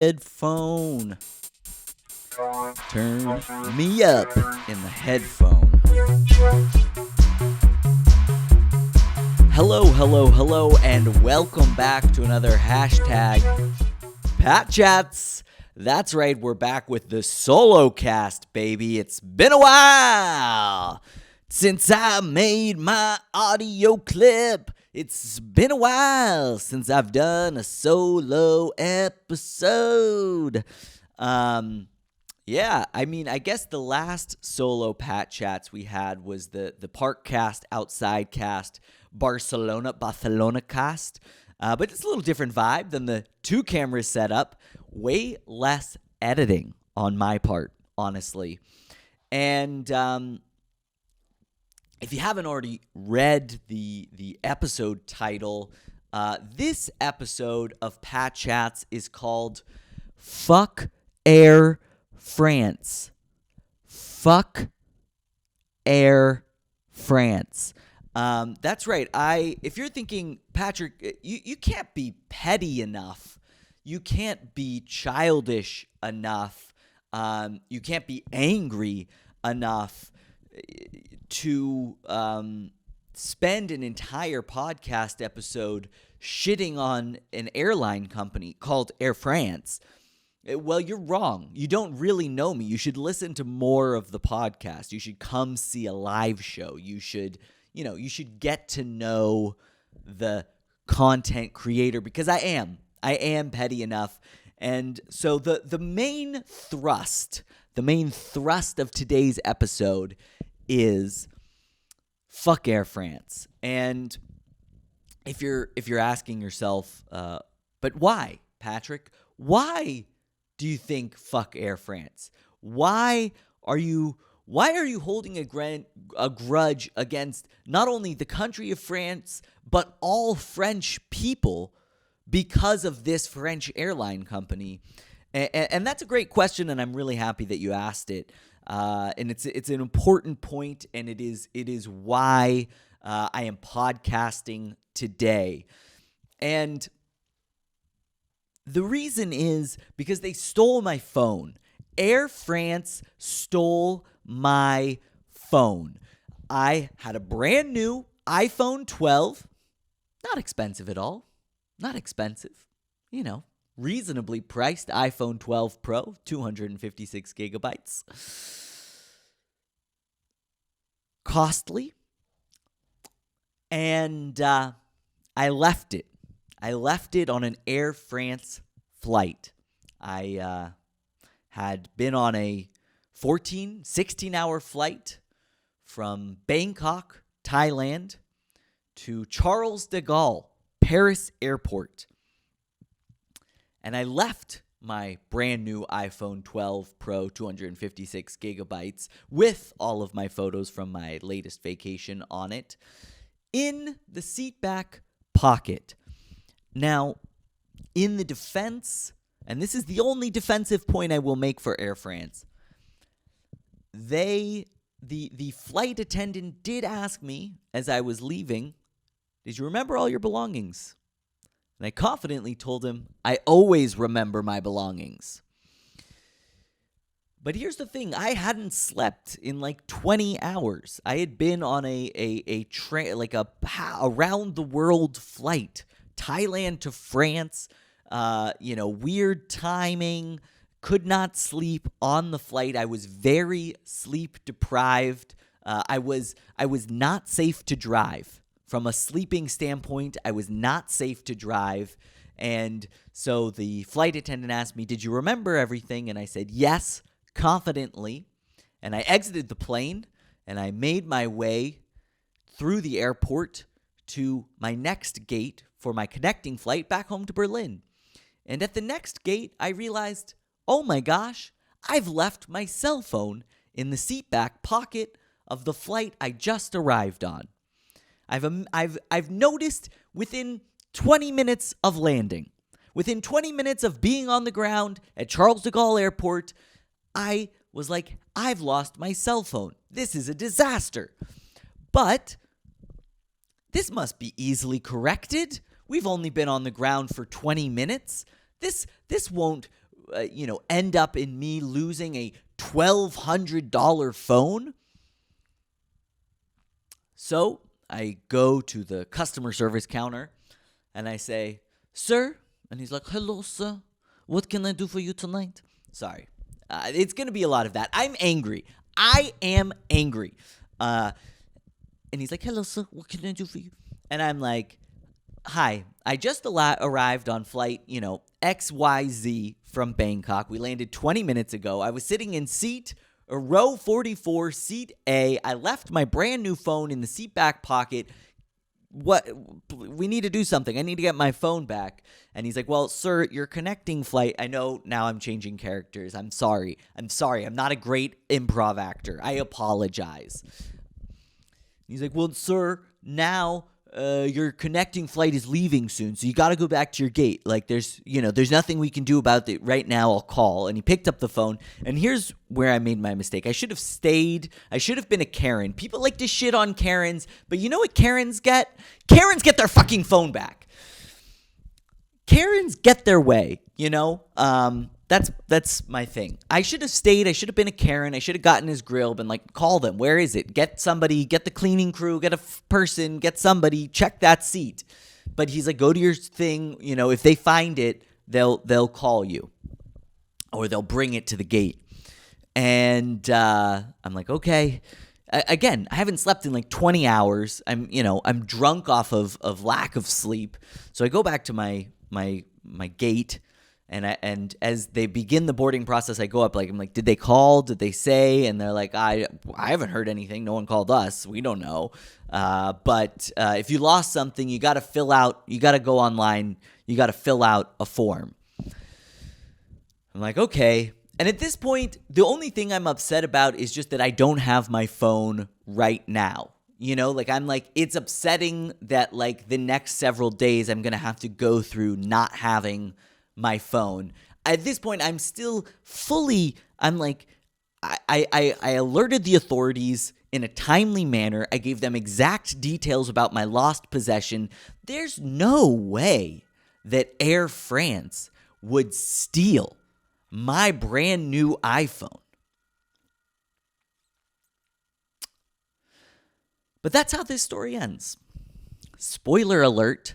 Headphone. Turn me up in the headphone. Hello, and welcome back to another hashtag Patchats. That's right, we're back with the solo cast, baby. It's been a while since I made my audio clip. It's been a while since I've done a solo episode. Yeah, I mean, I guess the last solo Pat Chats we had was the park cast, outside cast, Barcelona cast. But it's a little different vibe than the two cameras setup. Way less editing on my part, honestly. And if you haven't already read the episode title, this episode of Pat Chats is called Fuck Air France. Fuck Air France. That's right. If you're thinking, Patrick, you can't be petty enough. You can't be childish enough. You can't be angry enough to spend an entire podcast episode shitting on an airline company called Air France. Well, you're wrong. You don't really know me. You should listen to more of the podcast. You should come see a live show. You should get to know the content creator, because I am petty enough. And so the main thrust of today's episode is fuck Air France. And if you're asking yourself, but why, Patrick? Why do you think fuck Air France? Why are you holding a grudge against not only the country of France, but all French people because of this French airline company? And that's a great question, and I'm really happy that you asked it. And it's an important point, and it is why I am podcasting today. And the reason is because they stole my phone. Air France stole my phone. I had a brand new iPhone 12. Not expensive at all. Not expensive. Reasonably priced iPhone 12 Pro, 256 gigabytes. Costly. And I left it. I left it on an Air France flight. I had been on a 16-hour flight from Bangkok, Thailand, to Charles de Gaulle, Paris airport. And I left my brand new iPhone 12 Pro, 256 gigabytes, with all of my photos from my latest vacation on it, in the seat back pocket. Now, in the defense, and this is the only defensive point I will make for Air France, the flight attendant did ask me as I was leaving, did you remember all your belongings? And I confidently told him, I always remember my belongings. But here's the thing, I hadn't slept in like 20 hours. I had been on a train, like a around the world flight, Thailand to France, weird timing, could not sleep on the flight. I was very sleep deprived. I was not safe to drive. From a sleeping standpoint, I was not safe to drive. And so the flight attendant asked me, did you remember everything? And I said, yes, confidently. And I exited the plane, and I made my way through the airport to my next gate for my connecting flight back home to Berlin. And at the next gate, I realized, oh my gosh, I've left my cell phone in the seat back pocket of the flight I just arrived on. I've noticed within 20 minutes of landing, within 20 minutes of being on the ground at Charles de Gaulle Airport, I was like, I've lost my cell phone. This is a disaster. But this must be easily corrected. We've only been on the ground for 20 minutes. This won't end up in me losing a $1,200 phone. So I go to the customer service counter and I say, "Sir," and he's like, "Hello, sir. What can I do for you tonight?" Sorry. It's going to be a lot of that. I'm angry. I am angry. And he's like, "Hello, sir. What can I do for you?" And I'm like, "Hi. I just arrived on flight, XYZ from Bangkok. We landed 20 minutes ago. I was sitting in row 44, seat A. I left my brand new phone in the seat back pocket. We need to do something. I need to get my phone back." And he's like, "Well, sir, your connecting flight." I know now I'm changing characters. I'm sorry. I'm not a great improv actor. I apologize. He's like, "Well, sir, now your connecting flight is leaving soon, so you got to go back to your gate. Like, there's nothing we can do about it right now. I'll call." And he picked up the phone. And here's where I made my mistake. I should have stayed. I should have been a Karen. People like to shit on Karens, but you know what Karens get? Karens get their fucking phone back. Karens get their way, That's my thing. I should have stayed. I should have been a Karen. I should have gotten his grill, been like, "Call them. Where is it? Get somebody, get the cleaning crew, get a person, get somebody, check that seat." But he's like, "Go to your thing. If they find it, they'll call you or they'll bring it to the gate." And I'm like, "Okay." Again, I haven't slept in like 20 hours. I'm drunk off of lack of sleep. So I go back to my gate. And as they begin the boarding process, I go up, I'm like, "Did they call? Did they say?" And they're like, I haven't heard anything. No one called us. We don't know. But if you lost something, you got to go online. You got to fill out a form. I'm like, okay. And at this point, the only thing I'm upset about is just that I don't have my phone right now. I'm like, it's upsetting that the next several days I'm going to have to go through not having my phone. At this point, I'm still I'm like, I alerted the authorities in a timely manner. I gave them exact details about my lost possession. There's no way that Air France would steal my brand new iPhone. But that's how this story ends. Spoiler alert.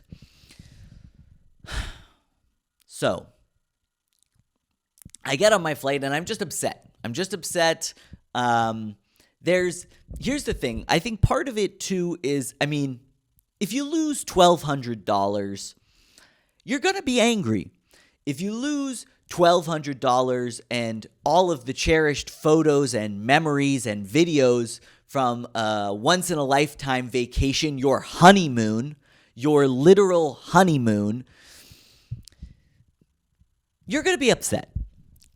So, I get on my flight and I'm just upset. Here's the thing. I think part of it too is, if you lose $1,200, you're going to be angry. If you lose $1,200 and all of the cherished photos and memories and videos from a once-in-a-lifetime vacation, your honeymoon, your literal honeymoon, you're going to be upset.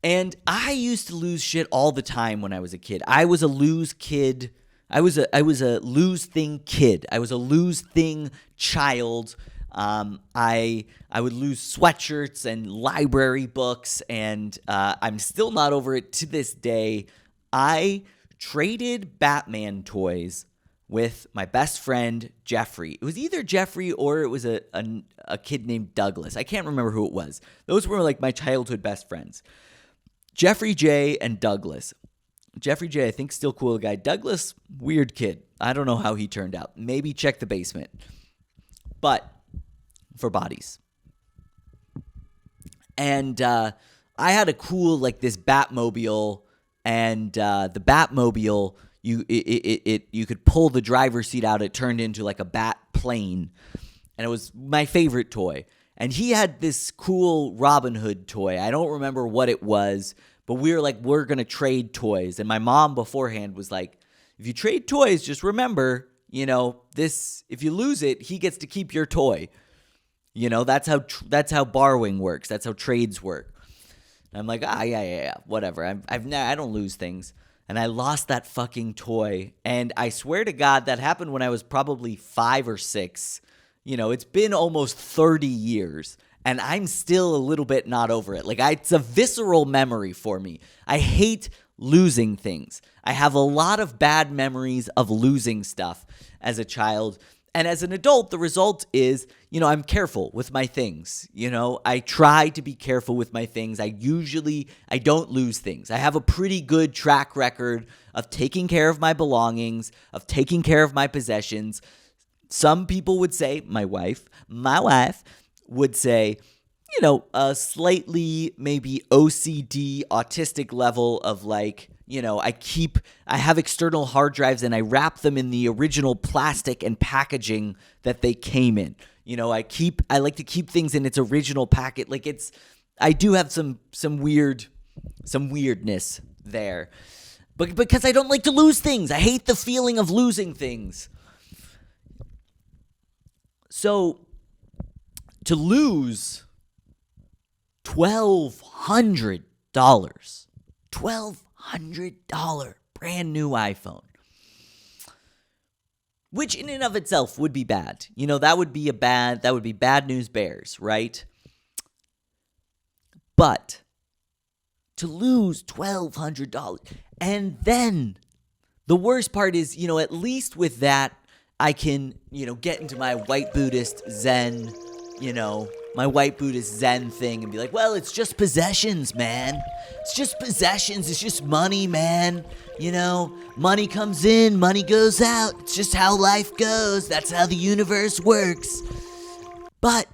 And I used to lose shit all the time when I was a kid. I was a lose kid. I was a lose thing kid. I was a lose thing child. I would lose sweatshirts and library books, and I'm still not over it to this day. I traded Batman toys with my best friend, Jeffrey. It was either Jeffrey or it was a kid named Douglas. I can't remember who it was. Those were my childhood best friends. Jeffrey J. and Douglas. Jeffrey J., I think, still cool guy. Douglas, weird kid. I don't know how he turned out. Maybe check the basement. But for bodies. And I had a cool, this Batmobile, and the Batmobile, you could pull the driver's seat out. It turned into a bat plane, and it was my favorite toy. And he had this cool Robin Hood toy. I don't remember what it was, but we were we're going to trade toys. And my mom beforehand was like, "If you trade toys, just remember, if you lose it, he gets to keep your toy." That's how borrowing works. That's how trades work. And I'm like, yeah, whatever. I don't lose things. And I lost that fucking toy. And I swear to God, that happened when I was probably 5 or 6. It's been almost 30 years, and I'm still a little bit not over it. It's a visceral memory for me. I hate losing things. I have a lot of bad memories of losing stuff as a child. And as an adult, the result is, I'm careful with my things. I try to be careful with my things. I don't lose things. I have a pretty good track record of taking care of my belongings, of taking care of my possessions. Some people would say, my wife would say, a slightly maybe OCD, autistic level of I have external hard drives and I wrap them in the original plastic and packaging that they came in. I like to keep things in its original packet. I do have some weirdness there. But because I don't like to lose things. I hate the feeling of losing things. So to lose $1,200 brand new iPhone, which in and of itself would be bad. That would be bad news bears, right? But to lose $1,200, and then the worst part is, at least with that, I can, get into my white Buddhist Zen, my white Buddhist Zen thing and be like, well, it's just possessions, man. It's just possessions. It's just money, man. Money comes in, money goes out. It's just how life goes. That's how the universe works. But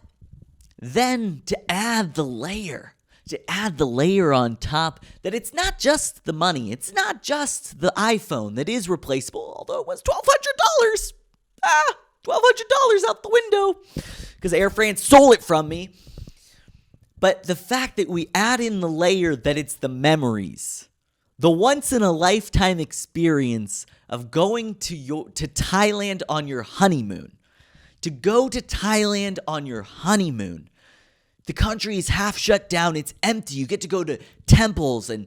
then to add the layer on top that it's not just the money. It's not just the iPhone that is replaceable, although it was $1,200. $1,200 out the window because Air France stole it from me. But the fact that we add in the layer that it's the memories, the once-in-a-lifetime experience of going to Thailand on your honeymoon. To go to Thailand on your honeymoon. The country is half shut down. It's empty. You get to go to temples and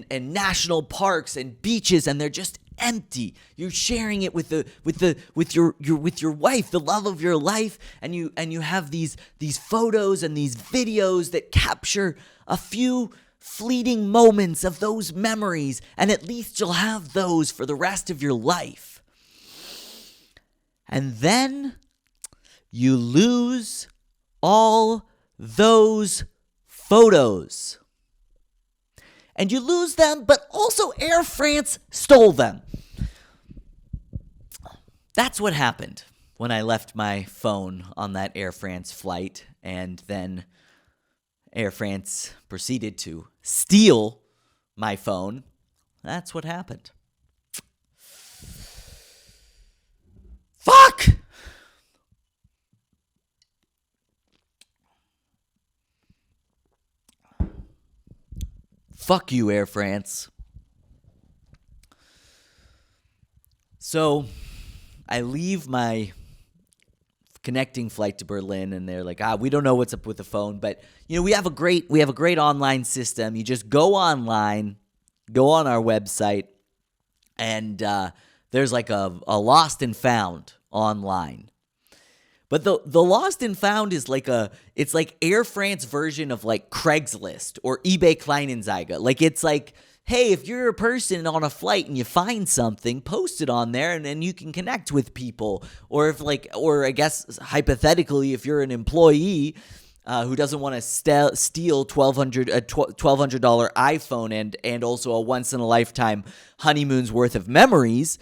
national parks and beaches, and they're just empty. You're sharing it with your wife, the love of your life, and you have these photos and these videos that capture a few fleeting moments of those memories, and at least you'll have those for the rest of your life. And then you lose all those photos. And you lose them, but also Air France stole them. That's what happened when I left my phone on that Air France flight, and then Air France proceeded to steal my phone. That's what happened. Fuck! Fuck you, Air France. So I leave my connecting flight to Berlin, and they're like, we don't know what's up with the phone, but we have a great online system. You just go online, go on our website, and there's like a lost and found online. But the lost and found is it's like Air France version of like Craigslist or eBay Kleinanzeigen. It's like, hey, if you're a person on a flight and you find something, post it on there, and then you can connect with people. Or or I guess hypothetically, if you're an employee who doesn't want to steal $1,200 iPhone and also a once in a lifetime honeymoon's worth of memories,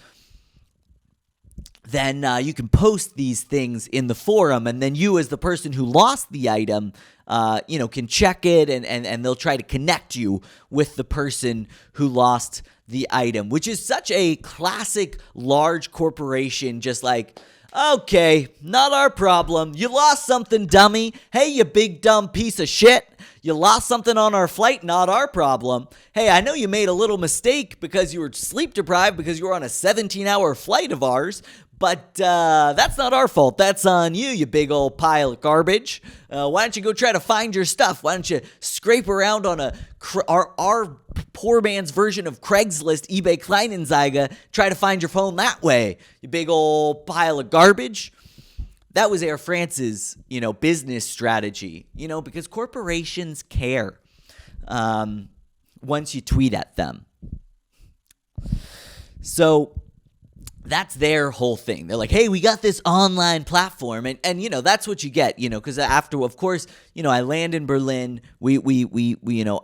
then you can post these things in the forum, and then you, as the person who lost the item, can check it, and they'll try to connect you with the person who lost the item, which is such a classic large corporation, just like, okay, not our problem. You lost something, dummy. Hey, you big dumb piece of shit. You lost something on our flight, not our problem. Hey, I know you made a little mistake because you were sleep deprived because you were on a 17-hour flight of ours, but that's not our fault. That's on you, you big old pile of garbage. Why don't you go try to find your stuff? Why don't you scrape around on our poor man's version of Craigslist, eBay Kleinanzeigen, try to find your phone that way, you big old pile of garbage? That was Air France's, business strategy, because corporations care once you tweet at them. So that's their whole thing. They're like, hey, we got this online platform. And that's what you get, because after, of course, I land in Berlin. We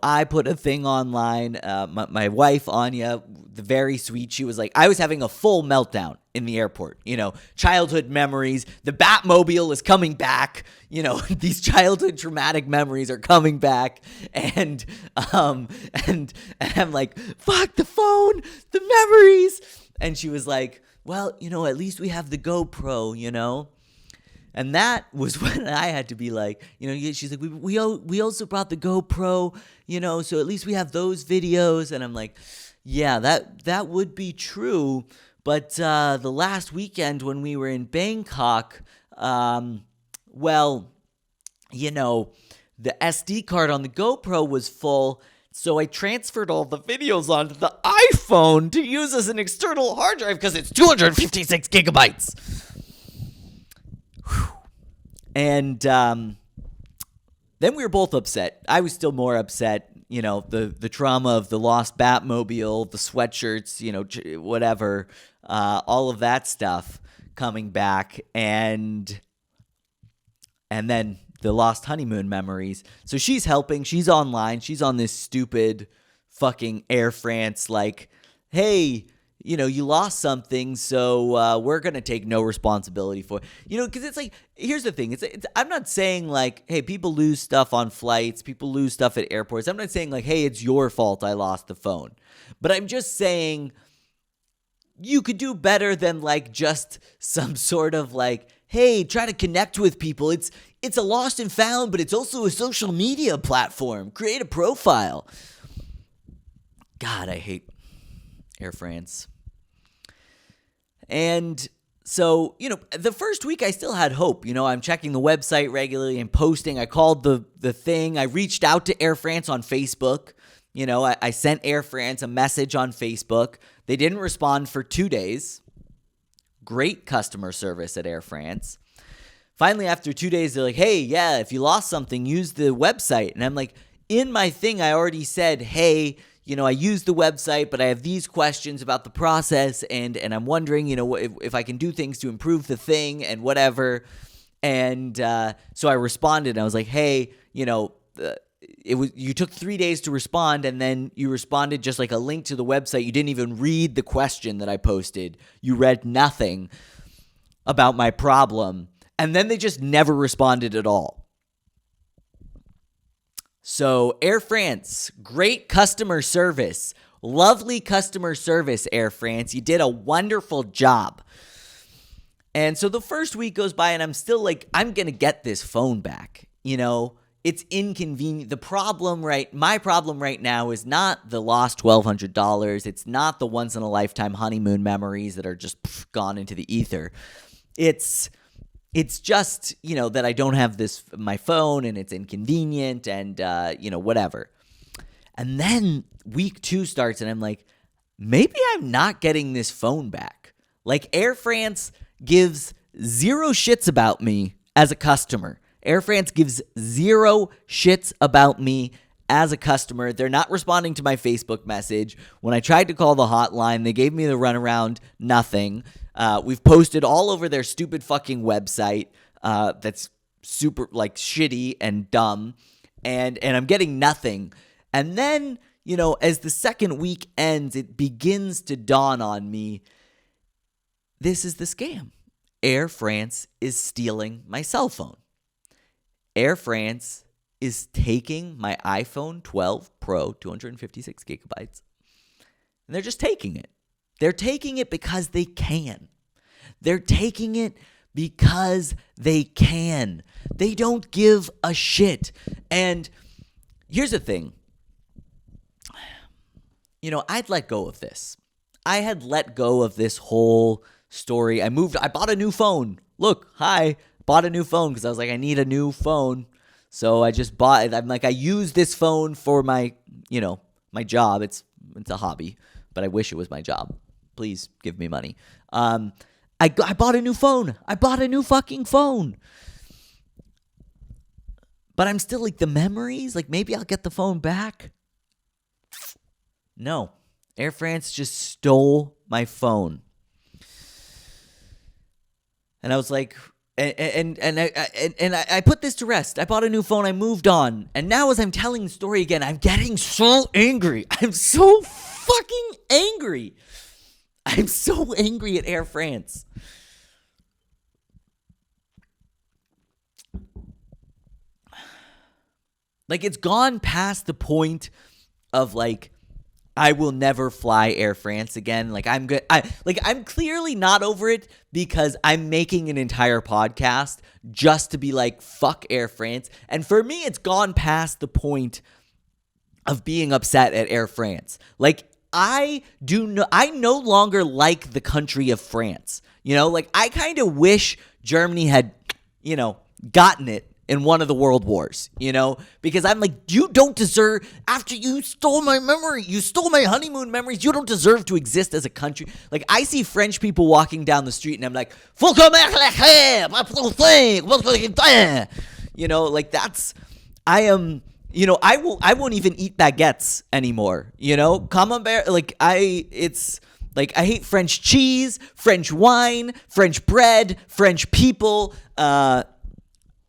I put a thing online. My wife, Anya, very sweet. She was like, I was having a full meltdown in the airport, childhood memories. The Batmobile is coming back. These childhood traumatic memories are coming back. And I'm like, fuck the phone, the memories. And she was like, well, at least we have the GoPro, And that was when I had to be like, she's like, we also brought the GoPro, so at least we have those videos. And I'm like, yeah, that would be true. But the last weekend when we were in Bangkok, the SD card on the GoPro was full. So I transferred all the videos onto the iPhone to use as an external hard drive because it's 256 gigabytes. Whew. And then we were both upset. I was still more upset, the trauma of the lost Batmobile, the sweatshirts, whatever, all of that stuff coming back. And then the lost honeymoon memories. So she's helping. She's online. She's on this stupid fucking Air France like, hey, you lost something, so we're going to take no responsibility for it. Because it's like, here's the thing. It's I'm not saying like, hey, people lose stuff on flights. People lose stuff at airports. I'm not saying like, hey, it's your fault I lost the phone. But I'm just saying you could do better than like just some sort of like, hey, try to connect with people. It's a lost and found, but it's also a social media platform. Create a profile. God, I hate Air France. And so, the first week I still had hope. I'm checking the website regularly and posting. I called the thing. I reached out to Air France on Facebook. I sent Air France a message on Facebook. They didn't respond for 2 days. Great customer service at Air France. Finally, after 2 days, they're like, hey, yeah, if you lost something, use the website. And I'm like, in my thing, I already said, hey, I used the website, but I have these questions about the process, and I'm wondering, if I can do things to improve the thing and whatever. And so I responded, and I was like, hey, you took 3 days to respond, and then you responded just like a link to the website. You didn't even read the question that I posted. You read nothing about my problem. And then they just never responded at all. So Air France, great customer service. Lovely customer service, Air France. You did a wonderful job. And so the first week goes by and I'm still like, I'm going to get this phone back. It's inconvenient. My problem right now is not the lost $1,200. It's not the once in a lifetime honeymoon memories that are just gone into the ether. It's just, that I don't have my phone and it's inconvenient and, whatever. And then week 2 starts and I'm like, maybe I'm not getting this phone back. Like Air France gives 0 shits about me as a customer. Air France gives 0 shits about me as a customer. They're not responding to my Facebook message. When I tried to call the hotline, they gave me the runaround, nothing. We've posted all over their stupid fucking website that's super like shitty and dumb, and I'm getting nothing. And then, as the second week ends, it begins to dawn on me, this is the scam. Air France is stealing my cell phone. Air France is taking my iPhone 12 Pro, 256 gigabytes, and they're just taking it. They're taking it because they can. They're taking it because they can. They don't give a shit. And here's the thing. I'd let go of this. I had let go of this whole story. I bought a new phone. Look, bought a new phone because I was like, I need a new phone. So I just bought it. I'm like, I use this phone for my job. It's a hobby, but I wish it was my job. Please give me money. I bought a new phone. I bought a new fucking phone. But I'm still like the memories, like maybe I'll get the phone back. No. Air France just stole my phone. And I was like, I put this to rest. I bought a new phone. I moved on. And now as I'm telling the story again, I'm getting so angry. I'm so fucking angry. I'm so angry at Air France. Like, it's gone past the point of, like, I will never fly Air France again. Like, I'm good. I'm clearly not over it because I'm making an entire podcast just to be like, fuck Air France. And for me, it's gone past the point of being upset at Air France. Like, I no longer like the country of France. You know, like, I kind of wish Germany had, you know, gotten it in one of the world wars, you know, because I'm like, you don't deserve, after you stole my memory, you stole my honeymoon memories, you don't deserve to exist as a country. Like, I see French people walking down the street and I'm like, you know, like, that's, I am, you know, I won't even eat baguettes anymore, you know, camembert, like, I hate French cheese, French wine, French bread, French people,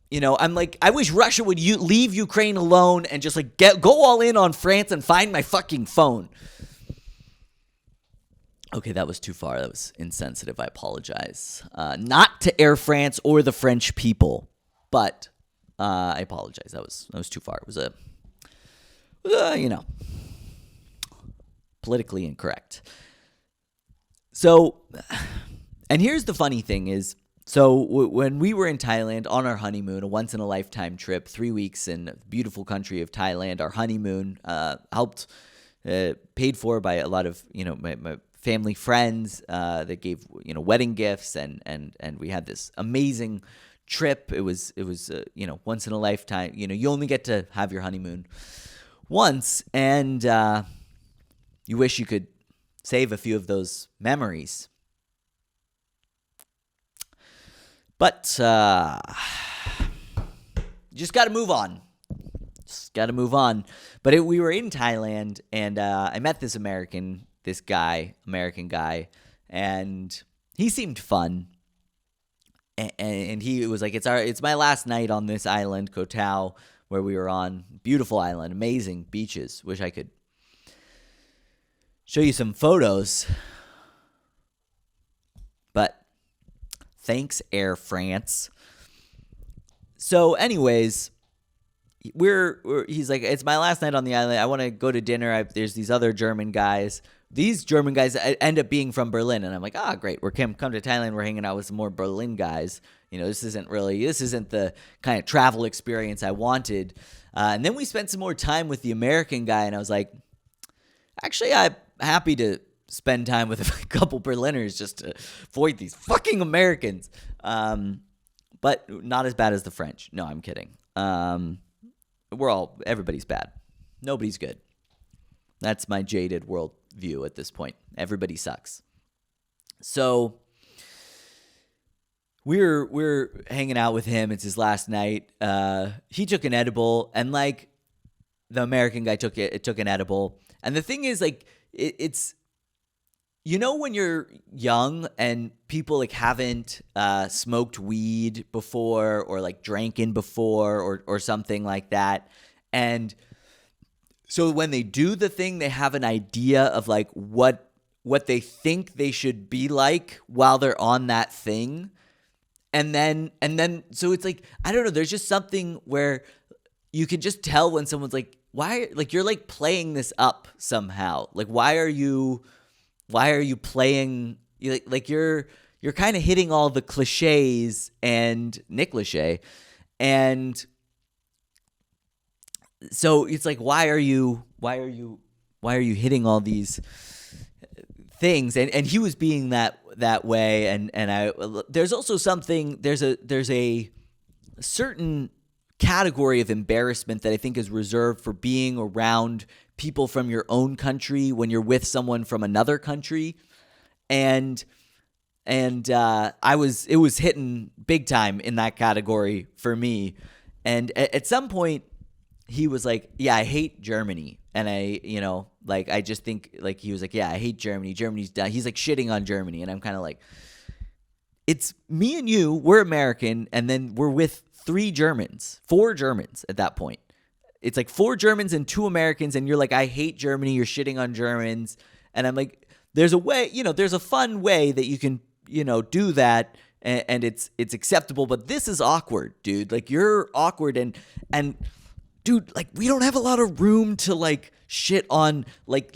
you know, I'm like, I wish Russia would leave Ukraine alone and just like go all in on France and find my fucking phone. Okay, that was too far. That was insensitive. I apologize. Not to Air France or the French people, but I apologize. That was too far. It was you know, politically incorrect. So, and here's the funny thing is, so when we were in Thailand on our honeymoon, a once-in-a-lifetime trip, 3 weeks in the beautiful country of Thailand, our honeymoon paid for by a lot of, you know, my family friends that gave, you know, wedding gifts, and we had this amazing trip. It was you know, once in a lifetime. You know, you only get to have your honeymoon once, and you wish you could save a few of those memories. But just got to move on. But we were in Thailand, and I met this American guy, and he seemed fun. And he was like, it's my last night on this island, Koh Tao, where we were on. Beautiful island, amazing beaches. Wish I could show you some photos. But thanks, Air France. So anyways, he's like, it's my last night on the island. I want to go to dinner. There's these other German guys. These German guys end up being from Berlin. And I'm like, great. We're come to Thailand. We're hanging out with some more Berlin guys. You know, this isn't the kind of travel experience I wanted. And then we spent some more time with the American guy. And I was like, actually, I'm happy to spend time with a couple Berliners just to avoid these fucking Americans. But not as bad as the French. No, I'm kidding. Everybody's bad. Nobody's good. That's my jaded world view at this point. Everybody sucks. So we're hanging out with him. It's his last night. He took an edible, and like the American guy took an edible. And the thing is, like, it's, you know, when you're young and people like haven't smoked weed before or like drank before or something like that, and so when they do the thing, they have an idea of like what they think they should be like while they're on that thing. And then so it's like, I don't know, there's just something where you can just tell when someone's like, why, like, you're like playing this up somehow. Like, why are you playing, like you're kind of hitting all the cliches and Nick Lachey, and so it's like, why are you hitting all these things? And he was being that way, and there's also something, there's a certain category of embarrassment that I think is reserved for being around people from your own country when you're with someone from another country, and it was hitting big time in that category for me. And at some point he was like, yeah, I hate Germany. And I just think, like, he was like, yeah, I hate Germany. Germany's done. He's like shitting on Germany. And I'm kind of like, it's me and you, we're American, and then we're with 4 Germans at that point. It's like 4 Germans and 2 Americans, and you're like, I hate Germany, you're shitting on Germans. And I'm like, there's a way, there's a fun way that you can, do that, and it's acceptable, but this is awkward, dude. Like, you're awkward, and dude, like, we don't have a lot of room to, like, shit on, like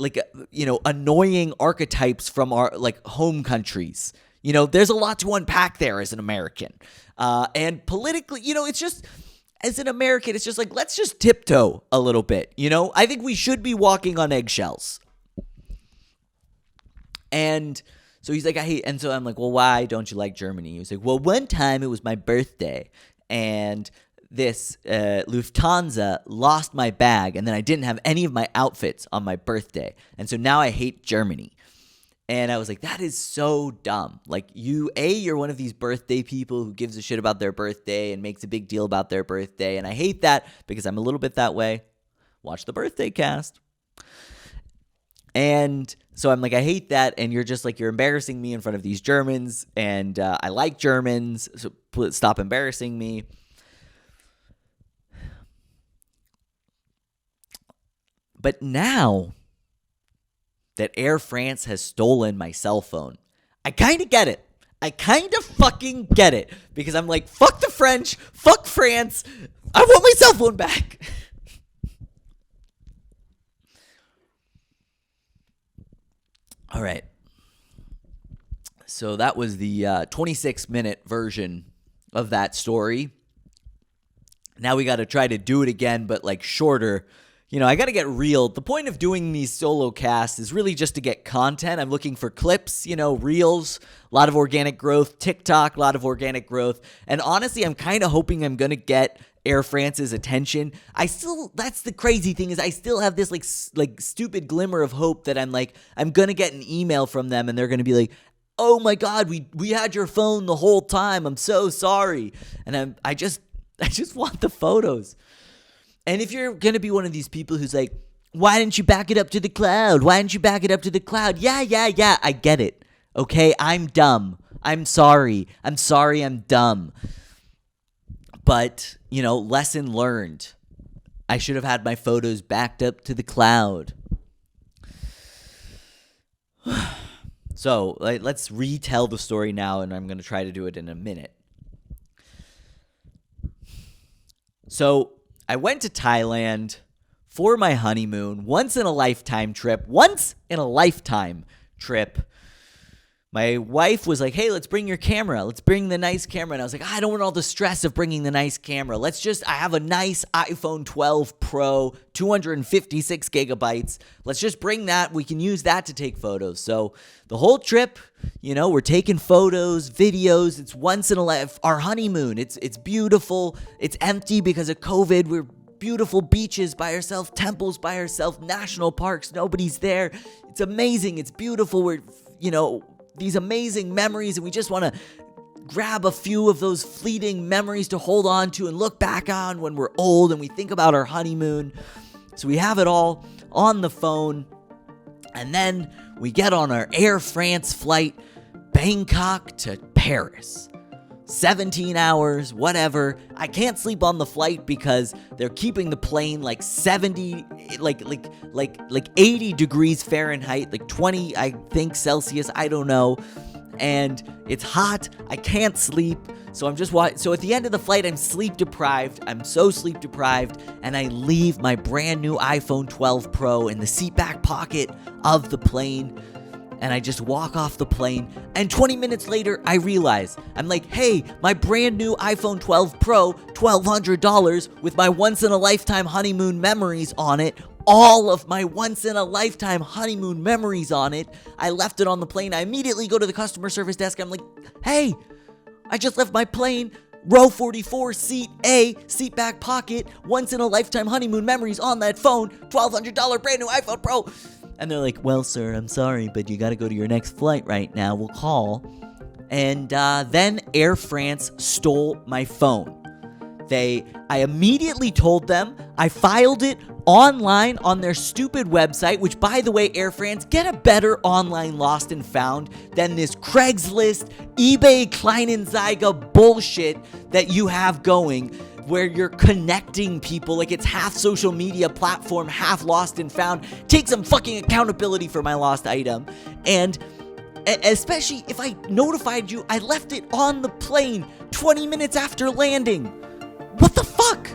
annoying archetypes from our, like, home countries. There's a lot to unpack there as an American. And politically, it's just, as an American, it's just like, let's just tiptoe a little bit, I think we should be walking on eggshells. And so he's like, and so I'm like, well, why don't you like Germany? He was like, well, one time it was my birthday, and this Lufthansa lost my bag, and then I didn't have any of my outfits on my birthday. And so now I hate Germany. And I was like, that is so dumb. Like, you're one of these birthday people who gives a shit about their birthday and makes a big deal about their birthday. And I hate that because I'm a little bit that way. Watch the birthday cast. And so I'm like, I hate that. And you're just like, you're embarrassing me in front of these Germans. And I like Germans. So stop embarrassing me. But now that Air France has stolen my cell phone, I kind of get it. I kind of fucking get it. Because I'm like, fuck the French, fuck France, I want my cell phone back. All right. So that was the 26-minute version of that story. Now we got to try to do it again, but like shorter. I got to get real. The point of doing these solo casts is really just to get content. I'm looking for clips, reels, a lot of organic growth, TikTok, a lot of organic growth. And honestly, I'm kind of hoping I'm going to get Air France's attention. That's the crazy thing, is I still have this like stupid glimmer of hope that I'm going to get an email from them, and they're going to be like, oh my God, we had your phone the whole time. I'm so sorry. And I just want the photos. And if you're going to be one of these people who's like, why didn't you back it up to the cloud? Why didn't you back it up to the cloud? Yeah, I get it. Okay, I'm dumb. I'm sorry I'm dumb. But, lesson learned. I should have had my photos backed up to the cloud. So, let's retell the story now, and I'm going to try to do it in a minute. So, I went to Thailand for my honeymoon, once in a lifetime trip. My wife was like, hey, let's bring your camera. Let's bring the nice camera. And I was like, I don't want all the stress of bringing the nice camera. I have a nice iPhone 12 Pro, 256 gigabytes. Let's just bring that. We can use that to take photos. So the whole trip, we're taking photos, videos. It's once in a life, our honeymoon. It's beautiful. It's empty because of COVID. We're beautiful beaches by ourselves, temples by ourselves, national parks. Nobody's there. It's amazing. It's beautiful. We're, these amazing memories, and we just want to grab a few of those fleeting memories to hold on to and look back on when we're old and we think about our honeymoon. So we have it all on the phone, and then we get on our Air France flight, Bangkok to Paris. 17 hours, whatever. I can't sleep on the flight because they're keeping the plane like 70, like 80 degrees Fahrenheit, like 20, I think, Celsius, I don't know. And it's hot. I can't sleep. So I'm just so at the end of the flight, I'm sleep deprived. I'm so sleep deprived, and I leave my brand new iPhone 12 Pro in the seat back pocket of the plane. And I just walk off the plane, and 20 minutes later, I realize, I'm like, hey, my brand new iPhone 12 Pro, $1,200 with my once-in-a-lifetime honeymoon memories on it, all of my once-in-a-lifetime honeymoon memories on it. I left it on the plane. I immediately go to the customer service desk. I'm like, hey, I just left my plane, row 44, seat A, seat back pocket, once-in-a-lifetime honeymoon memories on that phone, $1,200 brand new iPhone Pro. And they're like, well, sir, I'm sorry, but you got to go to your next flight right now. We'll call. And then Air France stole my phone. I immediately told them. I filed it online on their stupid website, which, by the way, Air France, get a better online lost and found than this Craigslist, eBay, Kleinanzeiger bullshit that you have going, where you're connecting people like it's half social media platform, half lost and found. Take some fucking accountability for my lost item. And especially if I notified you, I left it on the plane 20 minutes after landing. What the fuck?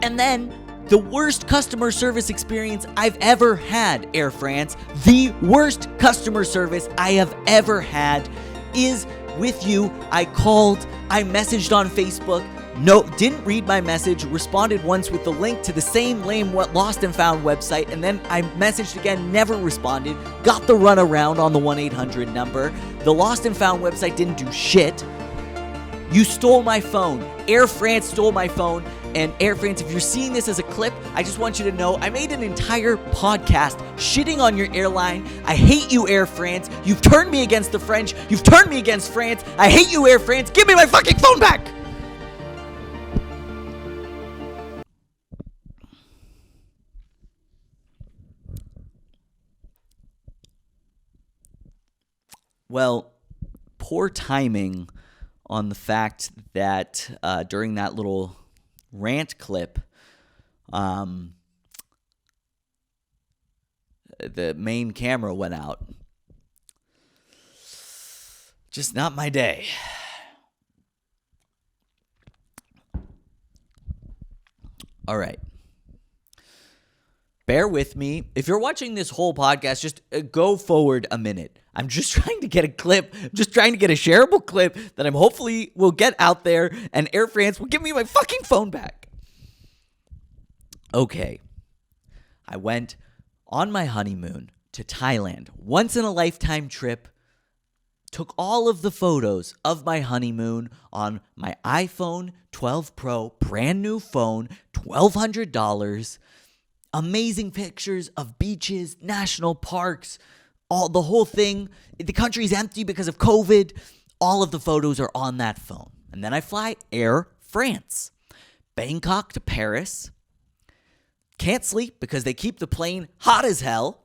And then the worst customer service experience I've ever had, Air France, the worst customer service I have ever had is with you. I called, I messaged on Facebook. No, didn't read my message, responded once with the link to the same lame lost and found website, and then I messaged again, never responded, got the runaround on the 1-800 number. The lost and found website didn't do shit. You stole my phone. Air France stole my phone. And Air France, if you're seeing this as a clip, I just want you to know I made an entire podcast shitting on your airline. I hate you, Air France. You've turned me against the French. You've turned me against France. I hate you, Air France. Give me my fucking phone back. Well, poor timing on the fact that during that little rant clip, the main camera went out. Just not my day. All right. Bear with me. If you're watching this whole podcast, just go forward a minute. I'm just trying to get a clip, just trying to get a shareable clip that I'm hopefully will get out there and Air France will give me my fucking phone back. Okay. I went on my honeymoon to Thailand, once in a lifetime trip. Took all of the photos of my honeymoon on my iPhone 12 Pro, brand new phone, $1,200. Amazing pictures of beaches, national parks, the whole thing. The country's empty because of COVID. All of the photos are on that phone. And then I fly Air France, Bangkok to Paris. Can't sleep because they keep the plane hot as hell.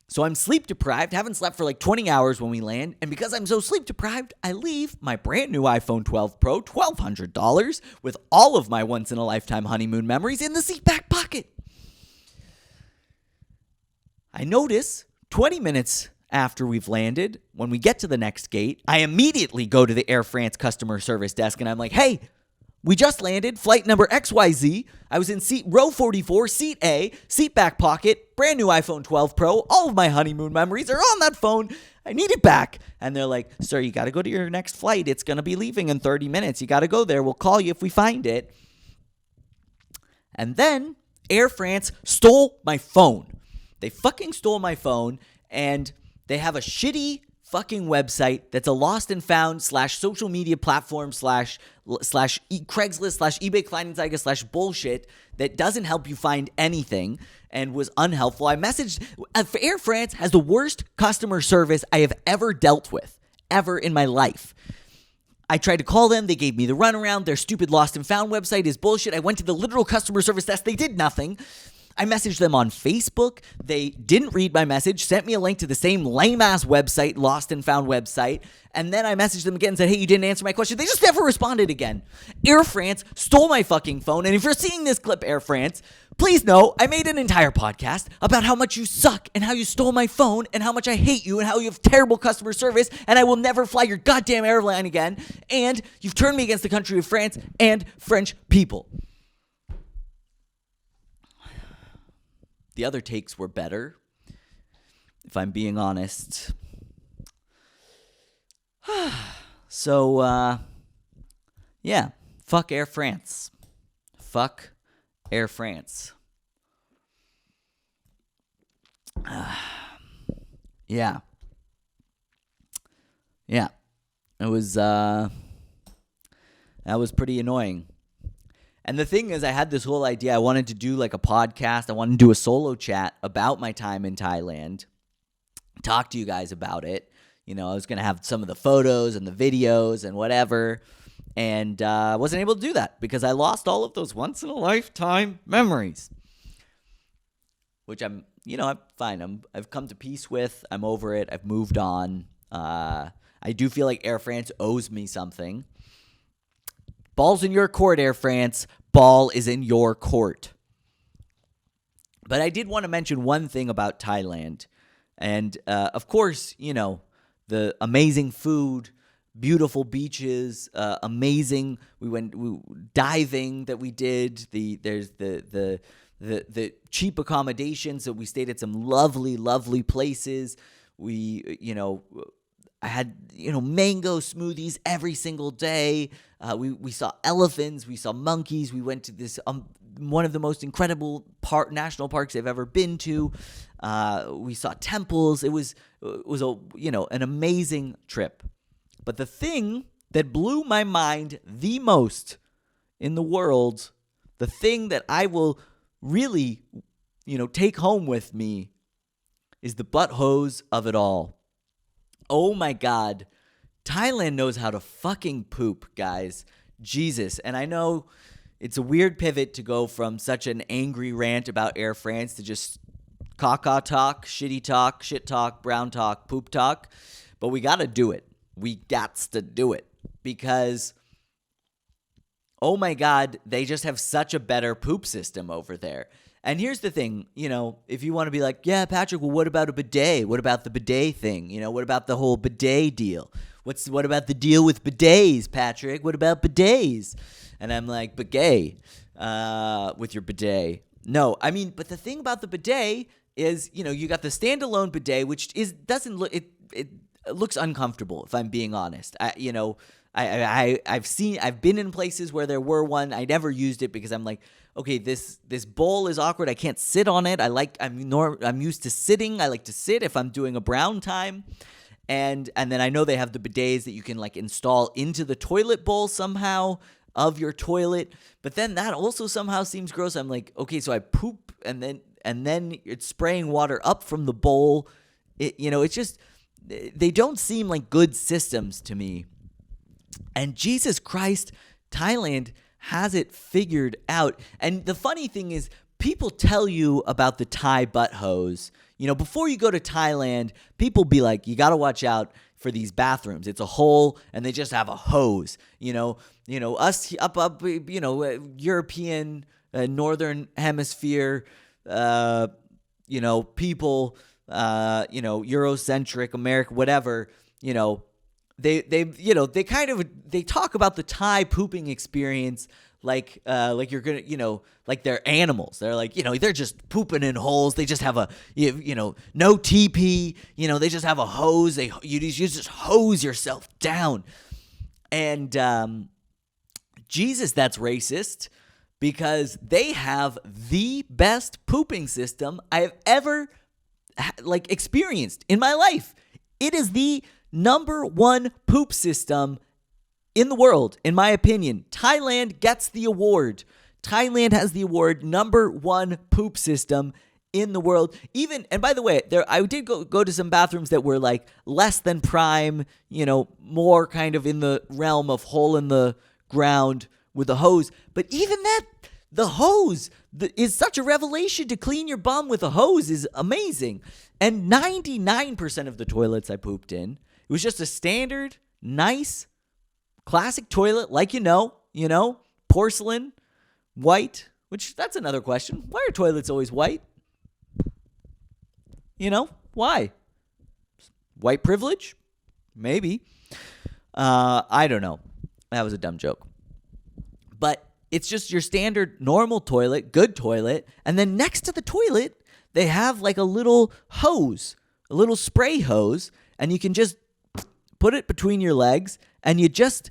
So I'm sleep deprived, haven't slept for like 20 hours when we land. And because I'm so sleep deprived, I leave my brand new iPhone 12 Pro, $1,200, with all of my once in a lifetime honeymoon memories in the seat back pocket. I notice 20 minutes after we've landed, when we get to the next gate, I immediately go to the Air France customer service desk and I'm like, hey, we just landed, flight number XYZ. I was in seat row 44, seat A, seat back pocket, brand new iPhone 12 Pro. All of my honeymoon memories are on that phone. I need it back. And they're like, sir, you got to go to your next flight. It's going to be leaving in 30 minutes. You got to go there. We'll call you if we find it. And then Air France stole my phone. They fucking stole my phone, and they have a shitty fucking website that's a lost and found / social media platform / Craigslist / eBay Kleinanzeiger / bullshit that doesn't help you find anything and was unhelpful. I messaged Air France has the worst customer service I have ever dealt with, ever in my life. I tried to call them. They gave me the runaround. Their stupid lost and found website is bullshit. I went to the literal customer service desk. They did nothing. I messaged them on Facebook. They didn't read my message, sent me a link to the same lame-ass website, lost and found website, and then I messaged them again and said, hey, you didn't answer my question. They just never responded again. Air France stole my fucking phone, and if you're seeing this clip, Air France, please know I made an entire podcast about how much you suck and how you stole my phone and how much I hate you and how you have terrible customer service and I will never fly your goddamn airline again, and you've turned me against the country of France and French people. The other takes were better, if I'm being honest. So, yeah, fuck Air France. Fuck Air France. Yeah. Yeah. It was, that was pretty annoying. And the thing is, I had this whole idea. I wanted to do like a podcast. I wanted to do a solo chat about my time in Thailand. Talk to you guys about it. You know, I was going to have some of the photos and the videos and whatever. And I wasn't able to do that because I lost all of those once-in-a-lifetime memories, which I'm fine. I've come to peace with. I'm over it. I've moved on. I do feel like Air France owes me something. Ball's in your court, Air France. Ball is in your court. But I did want to mention one thing about Thailand. And, of course, the amazing food, beautiful beaches, amazing. We went diving that we did. There's the cheap accommodations. So we stayed at some lovely, lovely places. I had, mango smoothies every single day. We saw elephants. We saw monkeys. We went to this one of the most incredible national parks I've ever been to. We saw temples. It was an amazing trip. But the thing that blew my mind the most in the world, the thing that I will really, take home with me, is the butt hose of it all. Oh my God. Thailand knows how to fucking poop, guys. Jesus. And I know it's a weird pivot to go from such an angry rant about Air France to just caca talk, shitty talk, shit talk, brown talk, poop talk. But we got to do it. We gots to do it because, oh my God, they just have such a better poop system over there. And here's the thing, if you want to be like, yeah, Patrick, well, what about a bidet? What about the bidet thing? What about the whole bidet deal? What about the deal with bidets, Patrick? What about bidets? And I'm like, bidet, with your bidet. No, I mean, but the thing about the bidet is, you got the standalone bidet, which doesn't look, it looks uncomfortable, if I'm being honest. I've been in places where there were one. I never used it because I'm like, okay, this bowl is awkward. I can't sit on it. I'm used to sitting. I like to sit if I'm doing a brown time. And then I know they have the bidets that you can like install into the toilet bowl somehow of your toilet. But then that also somehow seems gross. I'm like, okay, so I poop and then it's spraying water up from the bowl. It's just, they don't seem like good systems to me. And Jesus Christ, Thailand has it figured out. And the funny thing is, people tell you about the Thai butt hose. Before you go to Thailand, people be like, you got to watch out for these bathrooms. It's a hole and they just have a hose. Us up, European, Northern Hemisphere, people, Eurocentric, America, whatever, they talk about the Thai pooping experience like you're gonna, like they're animals. They're like, they're just pooping in holes. They just have no TP. They just have a hose. You just hose yourself down. And Jesus, that's racist because they have the best pooping system I have ever experienced in my life. It is the number one poop system in the world, in my opinion. Thailand gets the award. Thailand has the award, number one poop system in the world. And by the way, I did go to some bathrooms that were like less than prime, more kind of in the realm of hole in the ground with a hose. But even that, the hose is such a revelation. To clean your bum with a hose is amazing. And 99% of the toilets I pooped in, it was just a standard, nice, classic toilet, like porcelain, white, which that's another question. Why are toilets always white? Why? White privilege? Maybe. I don't know. That was a dumb joke. But it's just your standard normal toilet, good toilet, and then next to the toilet, they have like a little hose, a little spray hose, and you can just put it between your legs, and you just,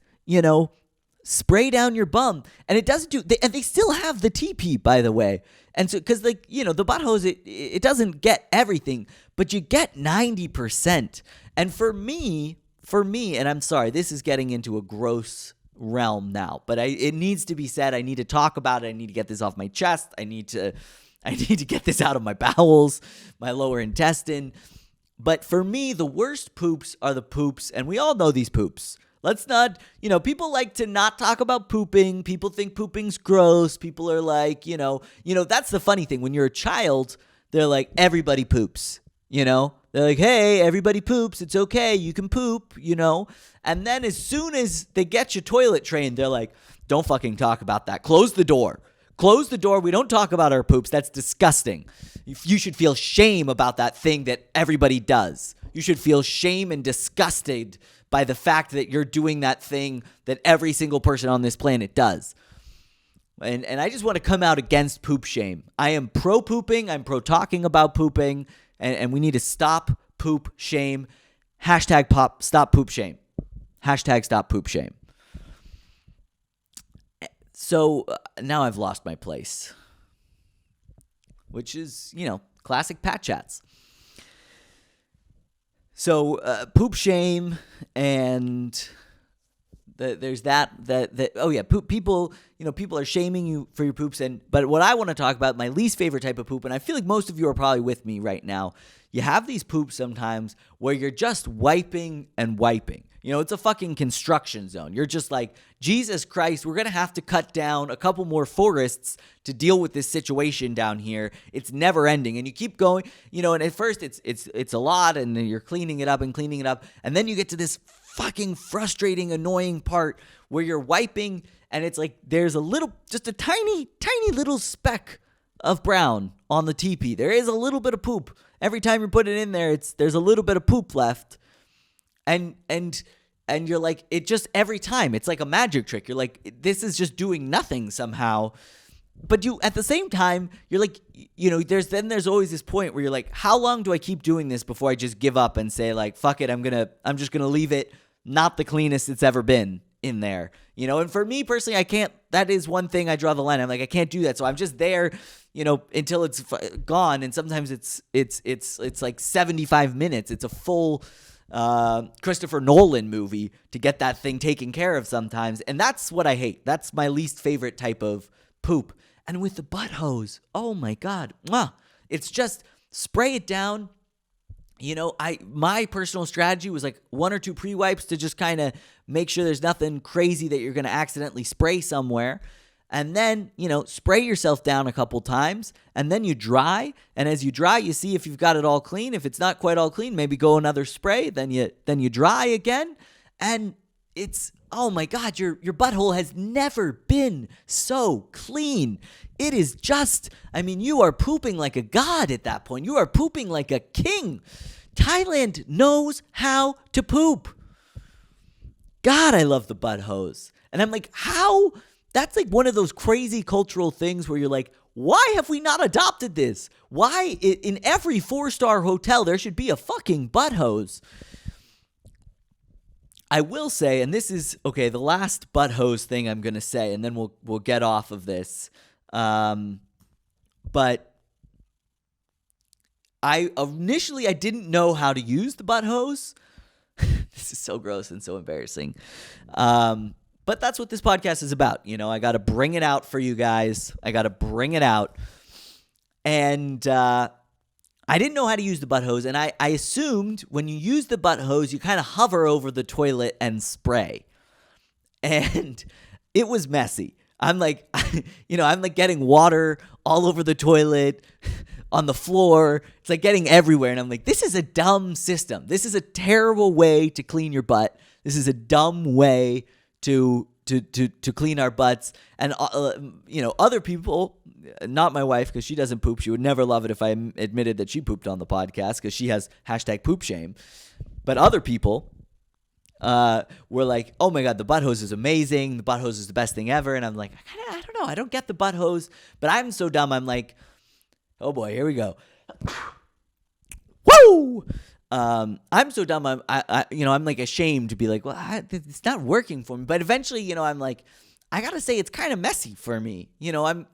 spray down your bum. And it doesn't and they still have the TP, by the way. And so, because the butt hose, it doesn't get everything, but you get 90%. And for me, and I'm sorry, this is getting into a gross realm now, but it needs to be said. I need to talk about it. I need to get this off my chest. I need to get this out of my bowels, my lower intestine. But for me, the worst poops are the poops, and we all know these poops. Let's not, people like to not talk about pooping. People think pooping's gross. People are like, that's the funny thing. When you're a child, they're like, everybody poops, They're like, hey, everybody poops. It's okay. You can poop, And then as soon as they get you toilet trained, they're like, don't fucking talk about that. Close the door. Close the door. We don't talk about our poops. That's disgusting. You should feel shame about that thing that everybody does. You should feel shame and disgusted by the fact that you're doing that thing that every single person on this planet does. And I just want to come out against poop shame. I am pro pooping. I'm pro talking about pooping. And we need to stop poop shame. Hashtag stop poop shame. Hashtag stop poop shame. So now I've lost my place, which is, classic Patchats. So poop shame, and there's that. Oh yeah, poop. People are shaming you for your poops. But what I want to talk about, my least favorite type of poop, and I feel like most of you are probably with me right now. You have these poops sometimes where you're just wiping and wiping. It's a fucking construction zone. You're just like, Jesus Christ, we're going to have to cut down a couple more forests to deal with this situation down here. It's never ending. And you keep going, and at first it's a lot, and then you're cleaning it up. And then you get to this fucking frustrating, annoying part where you're wiping, and it's like there's just a tiny, tiny little speck of brown on the teepee. There is a little bit of poop. Every time you put it in there, there's a little bit of poop left. And you're like, it just every time, it's like a magic trick. You're like, this is just doing nothing somehow. But at the same time, you're like, there's always this point where you're like, how long do I keep doing this before I just give up and say like, fuck it, I'm just gonna leave it not the cleanest it's ever been in there, And for me personally, I can't. That is one thing I draw the line. I'm like, I can't do that. So I'm just there, until it's gone. And sometimes it's like 75 minutes. It's a full Christopher Nolan movie to get that thing taken care of sometimes. And that's what I hate. That's my least favorite type of poop. And with the butt hose, oh my God. It's just spray it down. My personal strategy was like 1 or 2 pre-wipes to just kind of make sure there's nothing crazy that you're going to accidentally spray somewhere. And then, spray yourself down a couple times, and then you dry. And as you dry, you see if you've got it all clean. If it's not quite all clean, maybe go another spray. Then you dry again, and it's, oh my God, your butthole has never been so clean. It is just, you are pooping like a god at that point. You are pooping like a king. Thailand knows how to poop. God, I love the butt hose. And I'm like, how? That's like one of those crazy cultural things where you're like, why have we not adopted this? Why in every 4-star hotel there should be a fucking butt hose? I will say, and this is, okay, the last butt hose thing I'm going to say, and then we'll get off of this. But I didn't know how to use the butt hose. This is so gross and so embarrassing. But that's what this podcast is about. I got to bring it out for you guys. I got to bring it out. And I didn't know how to use the butt hose. And I assumed when you use the butt hose, you kind of hover over the toilet and spray. And it was messy. I'm like, I'm like getting water all over the toilet, on the floor. It's like getting everywhere. And I'm like, this is a dumb system. This is a terrible way to clean your butt. This is a dumb way to clean our butts. And other people, not my wife, because she doesn't poop. She would never love it if I admitted that she pooped on the podcast, because she has hashtag poop shame. But other people were like, oh my God, the butt hose is amazing. The butt hose is the best thing ever. And I'm like, I don't know. I don't get the butt hose. But I'm so dumb. I'm like, oh boy, here we go. Woo! I'm so dumb. I'm like ashamed to be like, well, it's not working for me. But eventually, I'm like, I gotta say, it's kind of messy for me. I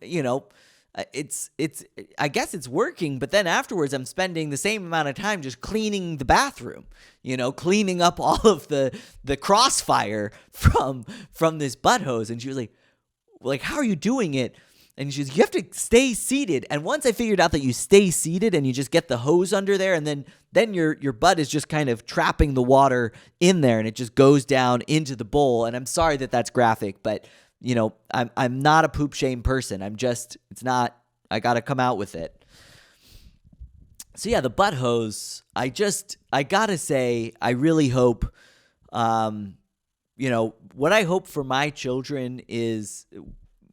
guess it's working, but then afterwards, I'm spending the same amount of time just cleaning the bathroom. Cleaning up all of the crossfire from this butt hose. And she was like, how are you doing it? And she's, you have to stay seated. And once I figured out that you stay seated and you just get the hose under there, and then your butt is just kind of trapping the water in there, and it just goes down into the bowl. And I'm sorry that that's graphic, but I'm not a poop shame person. I got to come out with it. So yeah, the butt hose, I got to say, I really hope, what I hope for my children is,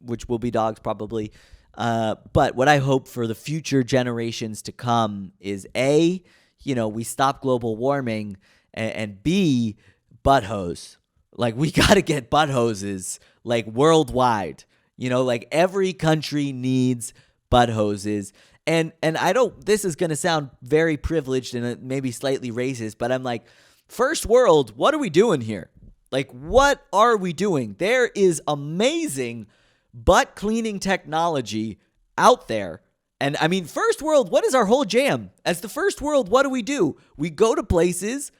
which will be dogs probably, but what I hope for the future generations to come is A, we stop global warming, and B, butt hose. Like, we got to get butt hoses, like, worldwide. Like, every country needs butt hoses. And this is going to sound very privileged and maybe slightly racist, but I'm like, first world, what are we doing here? Like, what are we doing? There is amazing butt cleaning technology out there. And I mean, first world, what is our whole jam? As the first world, what do? We go to places,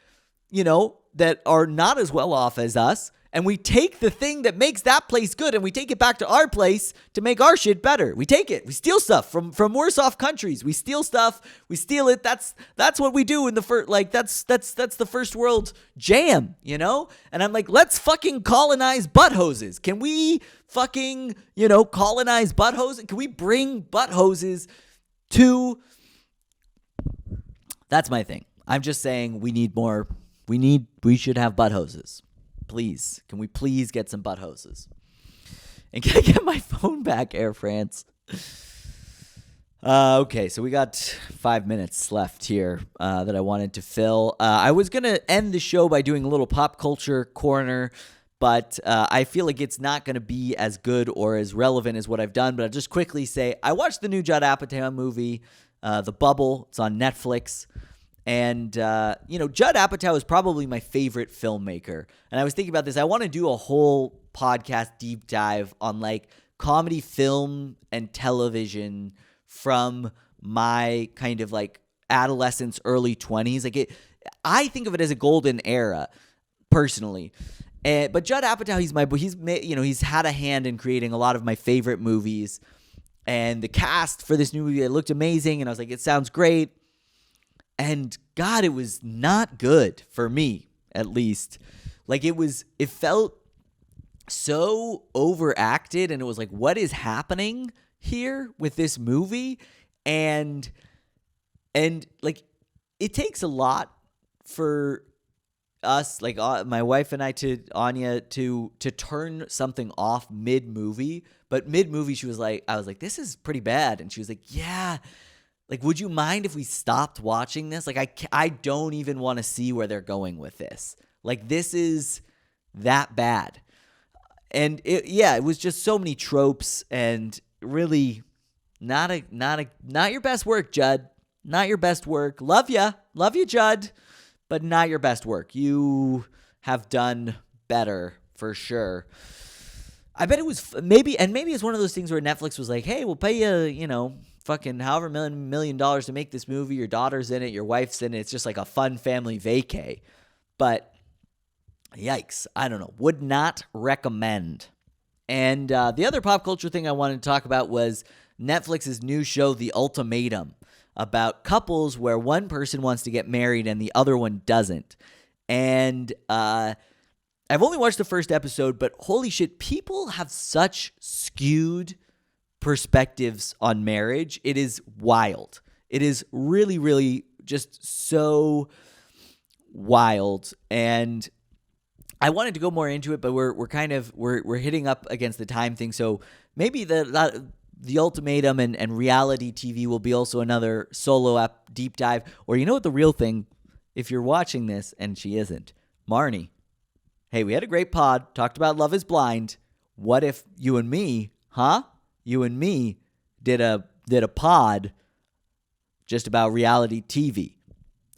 that are not as well off as us, and we take the thing that makes that place good and we take it back to our place to make our shit better. We take it. We steal stuff from worse off countries. We steal stuff. We steal it. That's what we do in the first, like, that's the first world jam, And I'm like, let's fucking colonize butt hoses. Can we fucking, colonize butt hoses? Can we bring butt hoses to, that's my thing. I'm just saying we need more. We should have butt hoses. Please, can we please get some butt hoses? And can I get my phone back, Air France? Okay, so we got 5 minutes left here that I wanted to fill. I was going to end the show by doing a little pop culture corner, but I feel like it's not going to be as good or as relevant as what I've done. But I'll just quickly say, I watched the new Judd Apatow movie, The Bubble. It's on Netflix. And, Judd Apatow is probably my favorite filmmaker. And I was thinking about this. I want to do a whole podcast deep dive on, like, comedy film and television from my kind of, like, adolescence, early 20s. Like, I think of it as a golden era, personally. But Judd Apatow, he's had a hand in creating a lot of my favorite movies. And the cast for this new movie, it looked amazing. And I was like, it sounds great. And God, it was not good for me, at least. Like, it felt so overacted, and it was like, what is happening here with this movie? And like, it takes a lot for us, like my wife and I, Anya, to turn something off mid-movie. But mid-movie, I was like, this is pretty bad. And she was like, yeah. Like, would you mind if we stopped watching this? Like, I don't even want to see where they're going with this. Like, this is that bad. And it was just so many tropes, and really not your best work, Judd. Not your best work. Love you, Judd, but not your best work. You have done better for sure. I bet it was maybe it's one of those things where Netflix was like, hey, we'll pay you, fucking however million dollars to make this movie. Your daughter's in it. Your wife's in it. It's just like a fun family vacay. But yikes. I don't know. Would not recommend. And the other pop culture thing I wanted to talk about was Netflix's new show, The Ultimatum, about couples where one person wants to get married and the other one doesn't. And I've only watched the first episode, but holy shit, people have such skewed perspectives on marriage. It is wild. It is really, really just so wild. And I wanted to go more into it, but we're hitting up against the time thing. So maybe the Ultimatum and reality TV will be also another solo deep dive. Or you know what the real thing, if you're watching this and she isn't, Marnie, hey, we had a great pod, talked about Love is Blind. What if you and me, did a pod just about reality TV?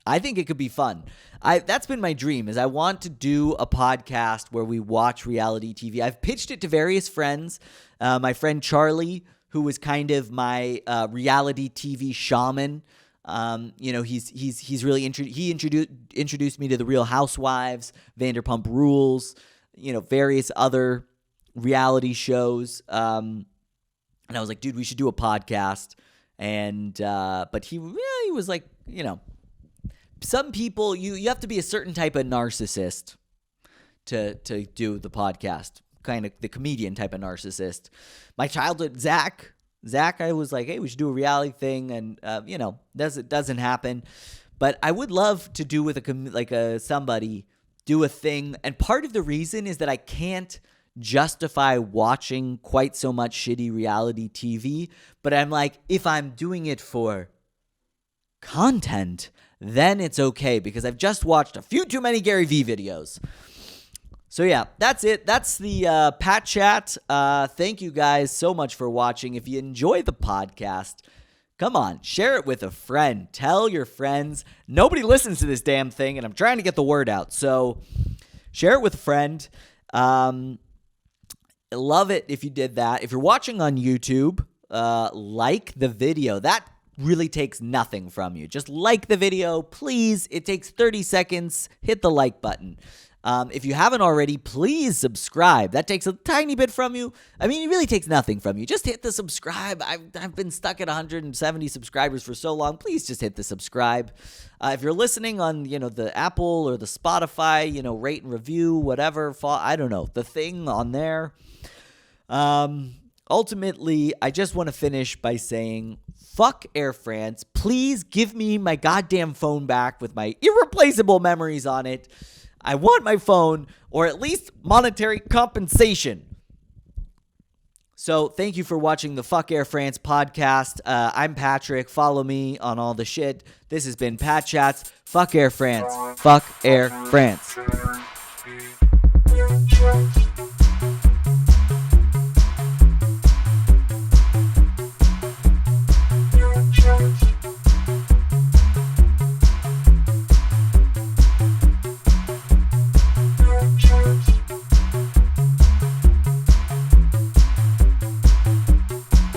I think it could be fun. That's been my dream, is I want to do a podcast where we watch reality TV. I've pitched it to various friends. My friend Charlie, who was kind of my reality TV shaman. He's really introduced me to The Real Housewives, Vanderpump Rules, various other reality shows. And I was like, dude, we should do a podcast. And but he was like, some people, you have to be a certain type of narcissist to do the podcast, kind of the comedian type of narcissist. My childhood, Zach, I was like, hey, we should do a reality thing, and doesn't happen. But I would love to do with somebody do a thing, and part of the reason is that I can't justify watching quite so much shitty reality TV. But I'm like, if I'm doing it for content, then it's okay, because I've just watched a few too many Gary Vee videos. So yeah, that's it. That's the Pat Chat. Thank you guys so much for watching. If you enjoy the podcast, come on, share it with a friend. Tell your friends. Nobody listens to this damn thing, and I'm trying to get the word out. So share it with a friend. Love it if you did that. If you're watching on YouTube, like the video. That really takes nothing from you. Just like the video, please. It takes 30 seconds. Hit the like button. If you haven't already, please subscribe. That takes a tiny bit from you. I mean, it really takes nothing from you. Just hit the subscribe. I've been stuck at 170 subscribers for so long. Please just hit the subscribe. If you're listening on, the Apple or the Spotify, rate and review, whatever. I don't know, the thing on there. Ultimately, I just want to finish by saying, fuck Air France. Please give me my goddamn phone back with my irreplaceable memories on it. I want my phone, or at least monetary compensation. So thank you for watching the Fuck Air France podcast. I'm Patrick. Follow me on all the shit. This has been Patchats. Fuck Air France. Fuck Air France.